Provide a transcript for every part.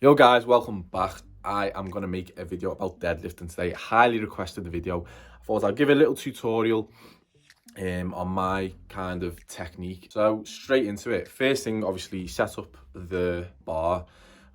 Yo guys, welcome back. I am going to make a video about deadlifting today. Highly requested the video. I thought I'd give a little tutorial on my kind of technique. So straight into it. First thing, obviously set up the bar,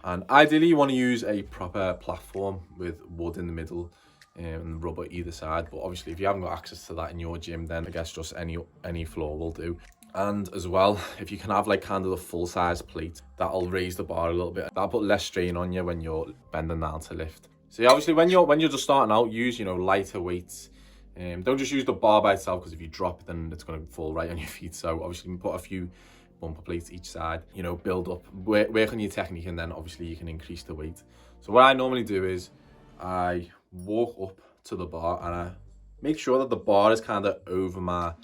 and ideally you want to use a proper platform with wood in the middle and rubber either side. But obviously if you haven't got access to that in your gym, then I guess just any floor will do. And as well, if you can have like kind of the full size plate, that'll raise the bar a little bit. That'll put less strain on you when you're bending down to lift. So yeah, obviously when you're just starting out, use lighter weights. Don't just use the bar by itself, because if you drop, then it's going to fall right on your feet. So obviously you can put a few bumper plates each side, build up, work on your technique, and then obviously you can increase the weight. So what I normally do is I walk up to the bar and I make sure that the bar is kind of over my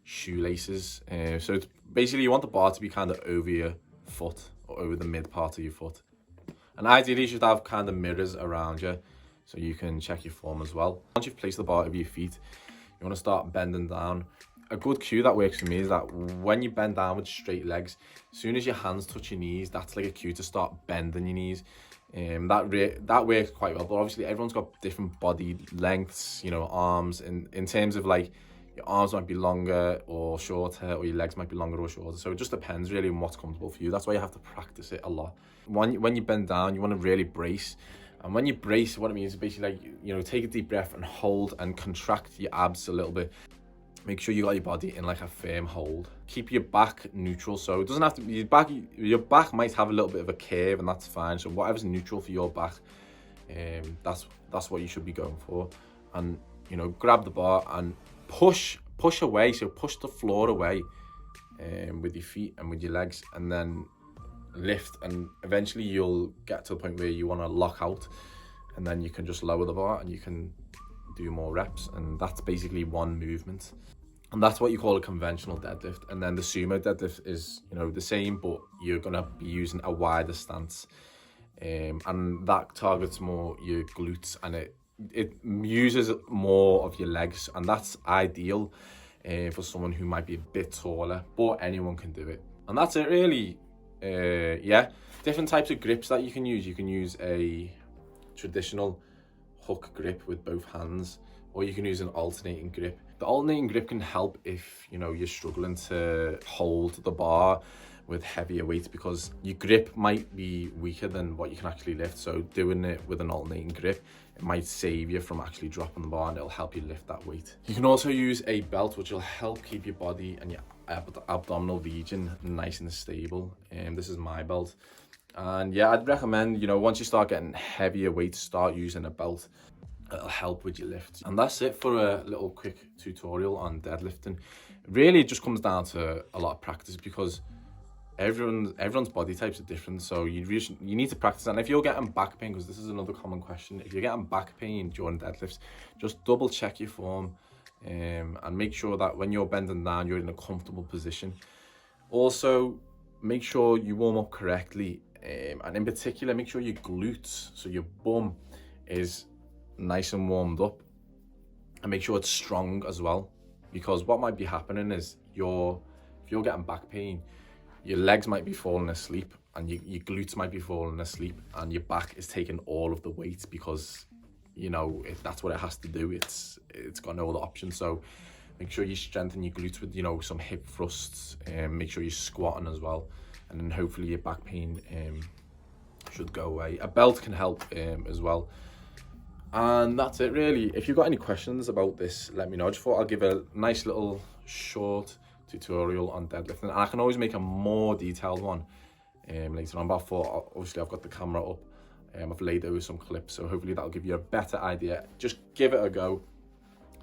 shoelaces. So it's basically you want the bar to be kind of over your foot or over the mid part of your foot. And ideally you should have kind of mirrors around you so you can check your form as well. Once you've placed the bar over your feet, you want to start bending down. A good cue that works for me is that when you bend down with straight legs, as soon as your hands touch your knees, that's like a cue to start bending your knees. That works quite well, but obviously everyone's got different body lengths, arms, in terms of like your arms might be longer or shorter, or your legs might be longer or shorter. So it just depends really on what's comfortable for you. That's why you have to practice it a lot. When you bend down, you want to really brace. And when you brace, what it means is basically like, take a deep breath and hold and contract your abs a little bit. Make sure you got your body in like a firm hold. Keep your back neutral. So it doesn't have to be your back might have a little bit of a curve, and that's fine. So whatever's neutral for your back, that's what you should be going for. And grab the bar and push away. So push the floor away with your feet and with your legs, and then lift, and eventually you'll get to the point where you want to lock out, and then you can just lower the bar and you can do more reps. And that's basically one movement, and that's what you call a conventional deadlift. And then the sumo deadlift is the same, but you're going to be using a wider stance, and that targets more your glutes, and it uses more of your legs, and that's ideal for someone who might be a bit taller, but anyone can do it. And that's it really. Different types of grips that you can use. You can use a traditional hook grip with both hands, or you can use an alternating grip. The alternating grip can help if you're struggling to hold the bar with heavier weights, because your grip might be weaker than what you can actually lift. So doing it with an alternating grip, it might save you from actually dropping the bar, and it'll help you lift that weight. You can also use a belt, which will help keep your body and your abdominal region nice and stable. This is my belt. And yeah, I'd recommend, once you start getting heavier weights, start using a belt. It'll help with your lifts. And that's it for a little quick tutorial on deadlifting. Really, it just comes down to a lot of practice, because everyone's body types are different. So you need to practice. And if you're getting back pain, because this is another common question, if you're getting back pain during deadlifts, just double check your form, and make sure that when you're bending down, you're in a comfortable position. Also, make sure you warm up correctly, and in particular, make sure your glutes, so your bum, is nice and warmed up, and make sure it's strong as well. Because what might be happening is if you're getting back pain, your legs might be falling asleep, and your glutes might be falling asleep, and your back is taking all of the weight, because if that's what it has to do. It's got no other option. So make sure you strengthen your glutes with some hip thrusts, and make sure you're squatting as well, and then hopefully your back pain should go away. A belt can help as well. And that's it really. If you've got any questions about this, let me know. I just thought I'll give a nice little short tutorial on deadlifting, and I can always make a more detailed one later on. But I thought, obviously I've got the camera up, I've laid over some clips, so hopefully that'll give you a better idea. Just give it a go,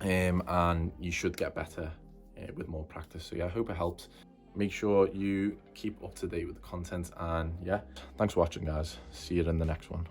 and you should get better with more practice. So yeah, I hope it helps. Make sure you keep up to date with the content, and yeah, thanks for watching guys. See you in the next one.